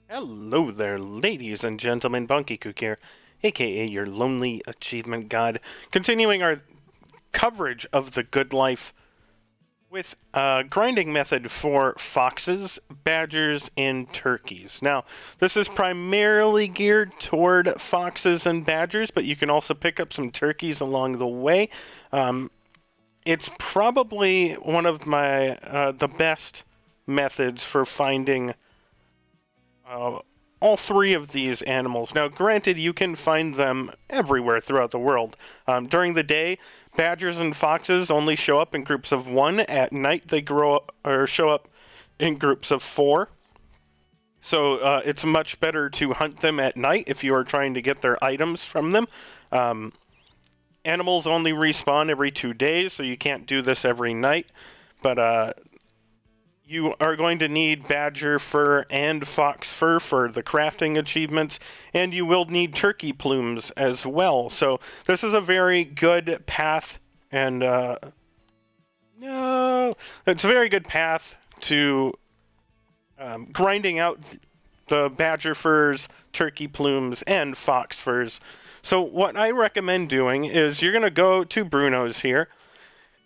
Hello there, ladies and gentlemen. Bonkekook here, aka your lonely achievement god, continuing our coverage of the good life with a grinding method for foxes, badgers, and turkeys. Now, this is primarily geared toward foxes and badgers, but you can also pick up some turkeys along the way. It's probably one of my the best methods for finding all three of these animals. Now, granted, you can find them everywhere throughout the world. During the day, badgers and foxes only show up in groups of one. At night, they show up in groups of four. So it's much better to hunt them at night if you are trying to get their items from them. Animals only respawn every 2 days, so you can't do this every night. But you are going to need badger fur and fox fur for the crafting achievements, and you will need turkey plumes as well. So this is a very good path, and it's a very good path to grinding out the badger furs, turkey plumes, and fox furs. So what I recommend doing is you're going to go to Bruno's here.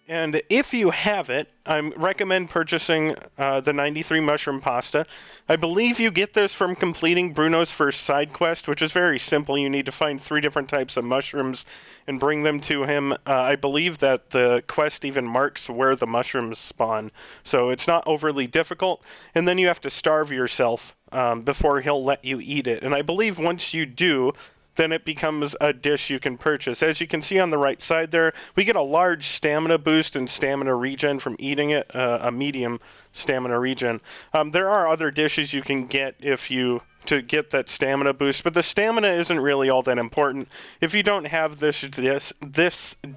And if you have it, I recommend purchasing the 93 mushroom pasta. I believe you get this from completing Bruno's first side quest, which is very simple. You need to find 3 different types of mushrooms and bring them to him. I believe that the quest even marks where the mushrooms spawn, so it's not overly difficult. And then you have to starve yourself before he'll let you eat it. And I believe once you do, then it becomes a dish you can purchase. As you can see on the right side there, we get a large stamina boost and stamina regen from eating it, a medium stamina regen. There are other dishes you can get to get that stamina boost, but the stamina isn't really all that important. If you don't have this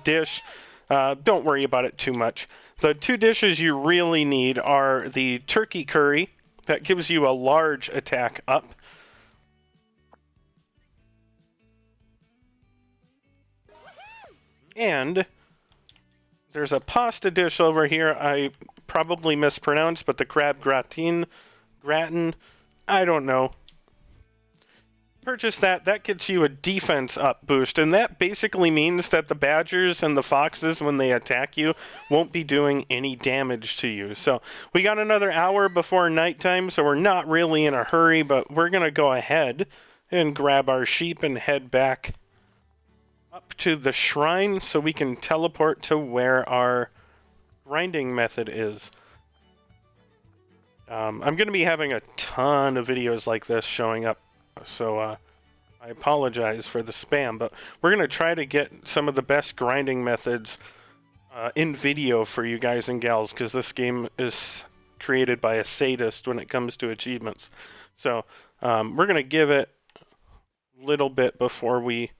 dish, don't worry about it too much. The 2 dishes you really need are the turkey curry, that gives you a large attack up, and there's a pasta dish over here I probably mispronounced, but the crab gratin, I don't know. Purchase that. That gets you a defense up boost, and that basically means that the badgers and the foxes, when they attack you, won't be doing any damage to you. So we got another hour before nighttime, so we're not really in a hurry, but we're going to go ahead and grab our sheep and head back up to the shrine so we can teleport to where our grinding method is. I'm going to be having a ton of videos like this showing up, so I apologize for the spam, but we're going to try to get some of the best grinding methods in video for you guys and gals, because this game is created by a sadist when it comes to achievements. So we're going to give it a little bit before we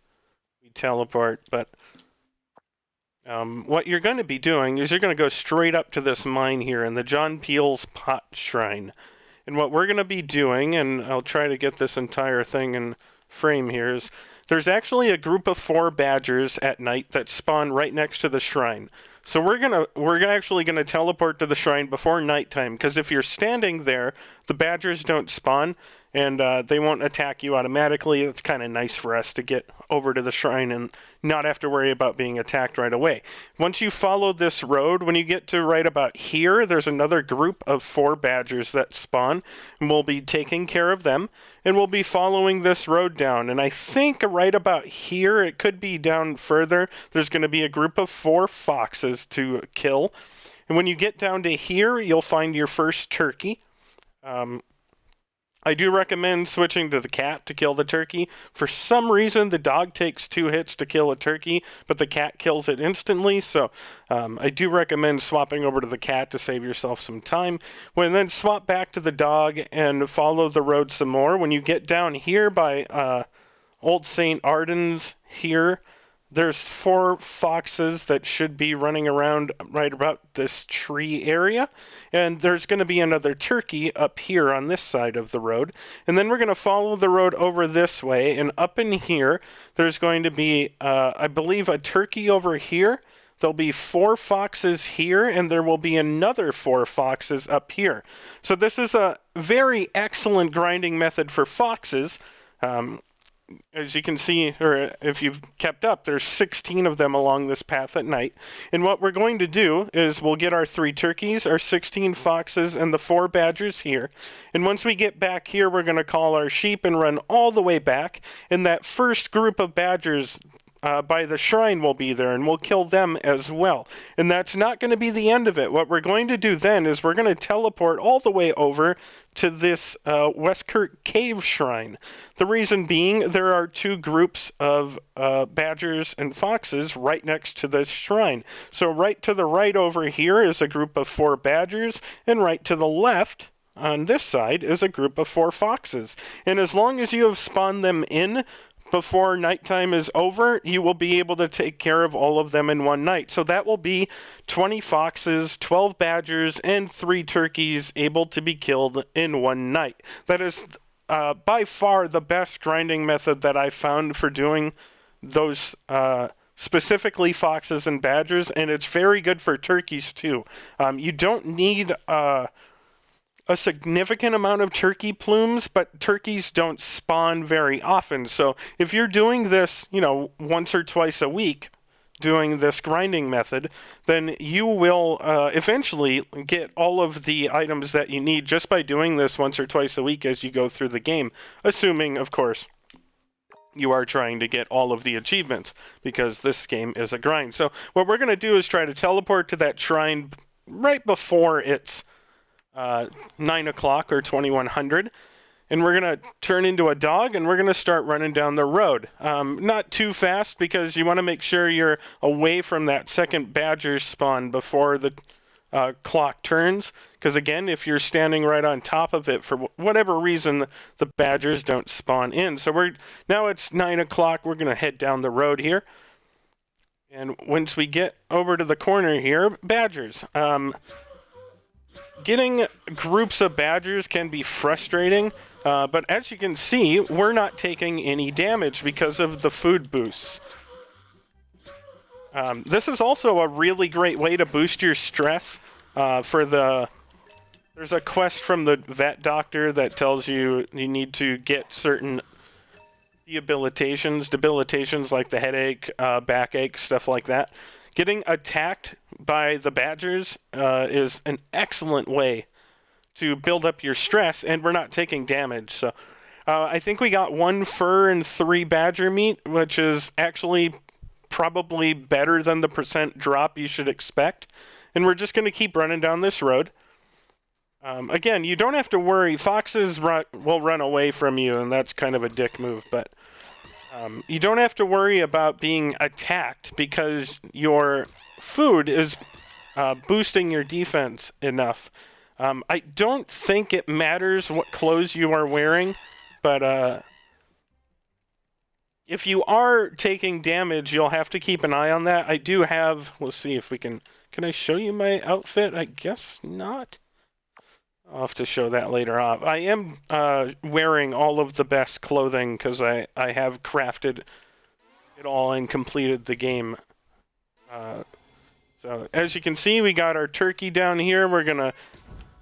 teleport, but what you're going to be doing is you're going to go straight up to this mine here in the John Peel's Pot Shrine. And what we're going to be doing, and I'll try to get this entire thing in frame here, is there's actually a group of 4 badgers at night that spawn right next to the shrine. So we're actually gonna teleport to the shrine before nighttime, because if you're standing there, the badgers don't spawn, and they won't attack you automatically. It's kind of nice for us to get over to the shrine and not have to worry about being attacked right away. Once you follow this road, when you get to right about here, there's another group of 4 badgers that spawn, and we'll be taking care of them, and we'll be following this road down. And I think right about here, it could be down further, there's going to be a group of 4 foxes to kill. And when you get down to here, you'll find your first turkey. I do recommend switching to the cat to kill the turkey. For some reason, the dog takes 2 hits to kill a turkey, but the cat kills it instantly, so I do recommend swapping over to the cat to save yourself some time. Then swap back to the dog and follow the road some more. When you get down here by Old St. Arden's here, there's 4 foxes that should be running around right about this tree area. And there's going to be another turkey up here on this side of the road. And then we're going to follow the road over this way. And up in here, there's going to be, I believe, a turkey over here there'll be 4 foxes here, and there will be another 4 foxes up here. So this is a very excellent grinding method for foxes. As you can see, or if you've kept up, there's 16 of them along this path at night. And what we're going to do is we'll get our 3 turkeys, our 16 foxes, and the 4 badgers here. And once we get back here, we're going to call our sheep and run all the way back. And that first group of badgers by the shrine will be there, and we'll kill them as well. And that's not going to be the end of it. What we're going to do then is we're going to teleport all the way over to this Westkirk Cave Shrine. The reason being, there are 2 groups of badgers and foxes right next to this shrine. So right to the right over here is a group of 4 badgers, and right to the left on this side is a group of 4 foxes. And as long as you have spawned them in before nighttime is over, you will be able to take care of all of them in one night. So that will be 20 foxes, 12 badgers, and 3 turkeys able to be killed in one night. That is by far the best grinding method that I found for doing those specifically foxes and badgers, and it's very good for turkeys too. You don't need a significant amount of turkey plumes, but turkeys don't spawn very often. So if you're doing this, once or twice a week, doing this grinding method, then you will eventually get all of the items that you need just by doing this once or twice a week as you go through the game, assuming, of course, you are trying to get all of the achievements, because this game is a grind. So what we're going to do is try to teleport to that shrine right before it's 9 o'clock or 2100, and we're going to turn into a dog, and we're going to start running down the road. Not too fast, because you want to make sure you're away from that second badger spawn before the clock turns, because again, if you're standing right on top of it, for whatever reason, the badgers don't spawn in. So now it's 9 o'clock, we're going to head down the road here, and once we get over to the corner here, badgers. Getting groups of badgers can be frustrating, but as you can see, we're not taking any damage because of the food boosts. This is also a really great way to boost your stress. There's a quest from the vet doctor that tells you need to get certain debilitations like the headache, backache, stuff like that. Getting attacked by the badgers is an excellent way to build up your stress, and we're not taking damage. So I think we got 1 fur and 3 badger meat, which is actually probably better than the % drop you should expect. And we're just going to keep running down this road. Again, you don't have to worry. Foxes will run away from you, and that's kind of a dick move, but you don't have to worry about being attacked, because your food is boosting your defense enough. I don't think it matters what clothes you are wearing, but if you are taking damage, you'll have to keep an eye on that. I do have, let's see if we can I show you my outfit? I guess not. I'll have to show that later on. I am wearing all of the best clothing, because I have crafted it all and completed the game. So as you can see, we got our turkey down here. We're going to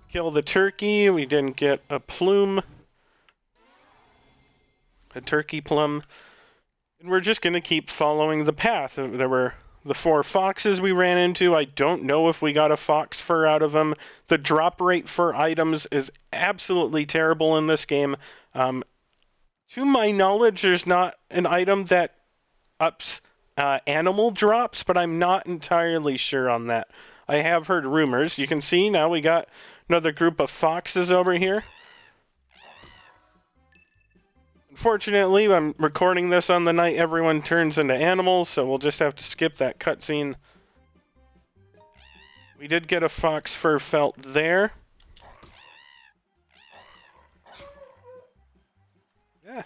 kill the turkey. We didn't get a plume. A turkey plum. And we're just going to keep following the path. There were the 4 foxes we ran into. I don't know if we got a fox fur out of them. The drop rate for items is absolutely terrible in this game. To my knowledge, there's not an item that ups animal drops, but I'm not entirely sure on that. I have heard rumors. You can see now we got another group of foxes over here. Unfortunately, I'm recording this on the night everyone turns into animals, so we'll just have to skip that cutscene. We did get a fox fur felt there. Yeah.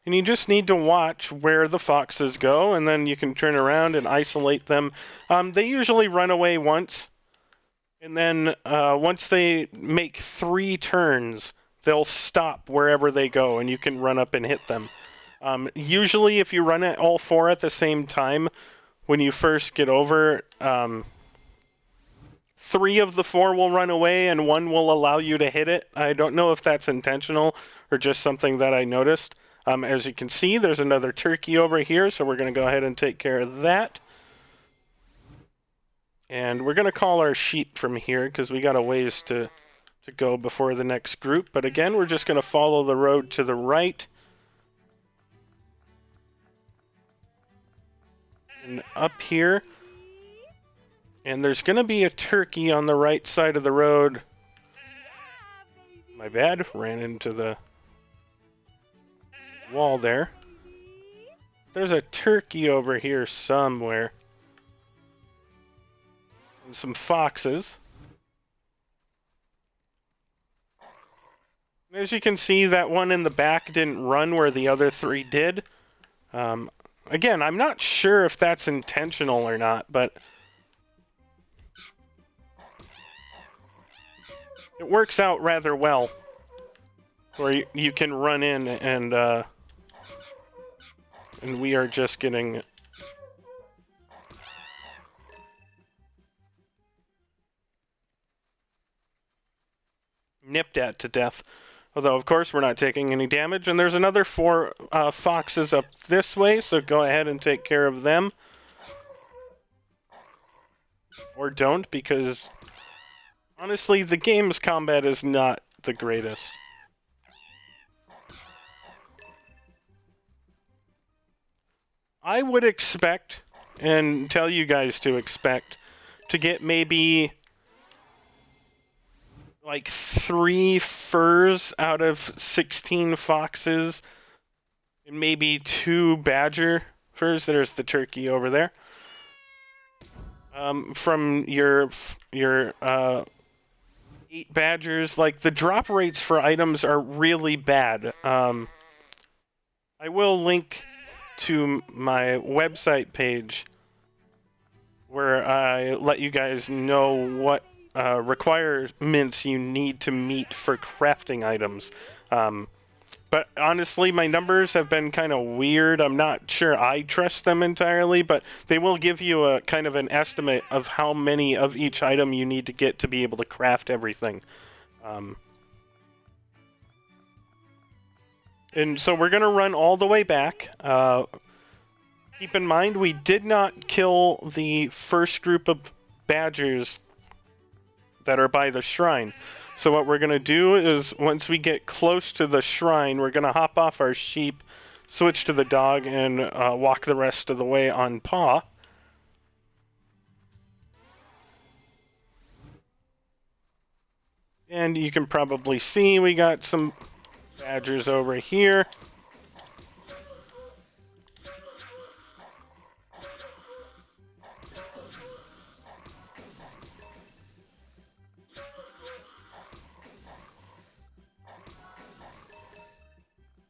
And you just need to watch where the foxes go, and then you can turn around and isolate them. They usually run away once, and then once they make 3 turns, they'll stop wherever they go, and you can run up and hit them. Usually, if you run it all 4 at the same time, when you first get over, 3 of the 4 will run away and 1 will allow you to hit it. I don't know if that's intentional or just something that I noticed. As you can see, there's another turkey over here, so we're going to go ahead and take care of that. And we're going to call our sheep from here because we got a ways to go before the next group. But again, we're just going to follow the road to the right. And up here. And there's going to be a turkey on the right side of the road. My bad, ran into the wall there. There's a turkey over here somewhere. And some foxes. As you can see, that one in the back didn't run where the other 3 did. Again, I'm not sure if that's intentional or not, but it works out rather well. Where you can run in and we are just getting nipped at to death. Although, of course, we're not taking any damage. And there's another 4 foxes up this way, so go ahead and take care of them. Or don't, because honestly, the game's combat is not the greatest. I would expect, and tell you guys to expect, to get maybe like 3 furs out of 16 foxes, and maybe 2 badger furs. There's the turkey over there. From your 8 badgers, like the drop rates for items are really bad. I will link to my website page where I let you guys know what requirements you need to meet for crafting items. But honestly, my numbers have been kind of weird. I'm not sure I trust them entirely, but they will give you a kind of an estimate of how many of each item you need to get to be able to craft everything. And so we're going to run all the way back. Keep in mind, we did not kill the first group of badgers that are by the shrine. So what we're going to do is, once we get close to the shrine, we're going to hop off our sheep, switch to the dog, and walk the rest of the way on paw. And you can probably see we got some badgers over here.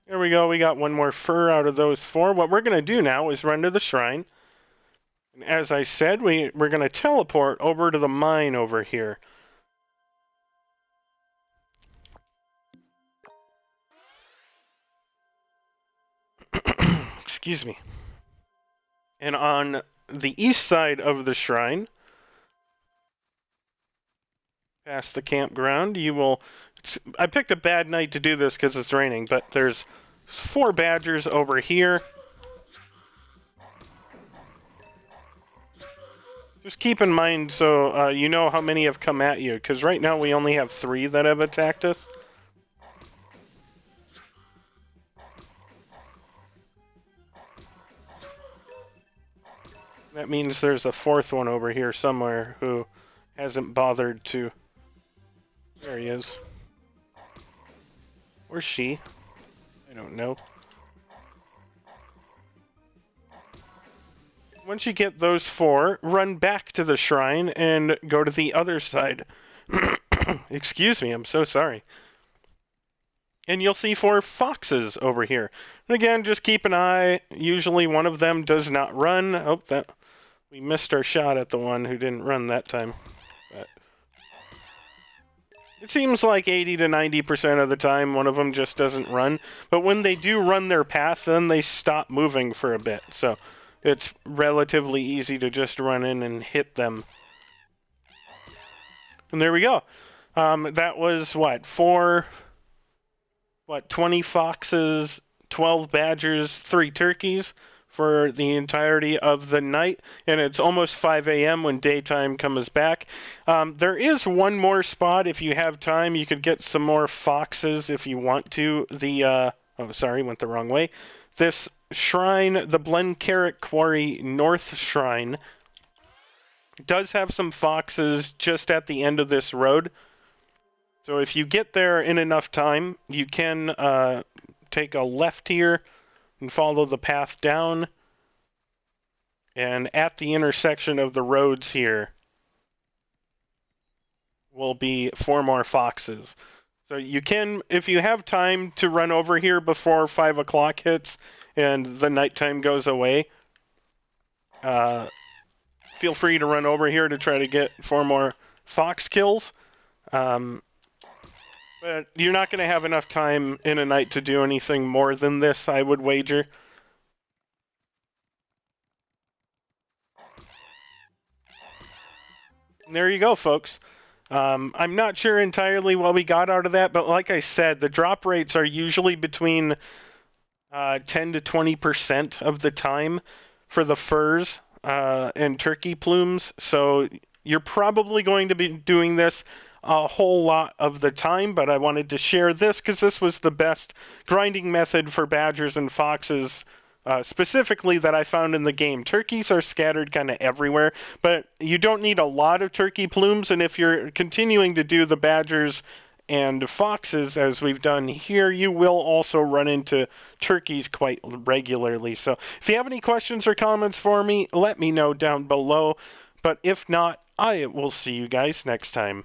There we go, we got 1 more fur out of those 4. What we're going to do now is run to the shrine. And as I said, we're going to teleport over to the mine over here. Excuse me. And on the east side of the shrine, past the campground, you will... I picked a bad night to do this because it's raining, but there's 4 badgers over here. Just keep in mind so you know how many have come at you, because right now we only have 3 that have attacked us. That means there's a 4th one over here somewhere who hasn't bothered to... There he is. Or she. I don't know. Once you get those 4, run back to the shrine and go to the other side. Excuse me, I'm so sorry. And you'll see 4 foxes over here. And again, just keep an eye. Usually one of them does not run. Oh, that we missed our shot at the one who didn't run that time. But It seems like 80 to 90% of the time one of them just doesn't run. But when they do run their path, then they stop moving for a bit. So it's relatively easy to just run in and hit them. And there we go. That was, 20 foxes, 12 badgers, 3 turkeys for the entirety of the night, and it's almost 5 a.m. when daytime comes back. There is one more spot. If you have time, you could get some more foxes if you want to. Went the wrong way. This shrine, the Bonkekook Quarry North Shrine, does have some foxes just at the end of this road. So if you get there in enough time, you can take a left here and follow the path down. And at the intersection of the roads here will be 4 more foxes. So you can, if you have time to run over here before 5 o'clock hits and the nighttime goes away, feel free to run over here to try to get 4 more fox kills. But you're not going to have enough time in a night to do anything more than this, I would wager. And there you go, folks. I'm not sure entirely what we got out of that, but like I said, the drop rates are usually between 10 to 20% of the time for the furs and turkey plumes. So you're probably going to be doing this a whole lot of the time, but I wanted to share this because this was the best grinding method for badgers and foxes specifically that I found in the game. Turkeys are scattered kind of everywhere, but you don't need a lot of turkey plumes, and if you're continuing to do the badgers and foxes as we've done here, you will also run into turkeys quite regularly. So if you have any questions or comments for me, let me know down below, but if not, I will see you guys next time.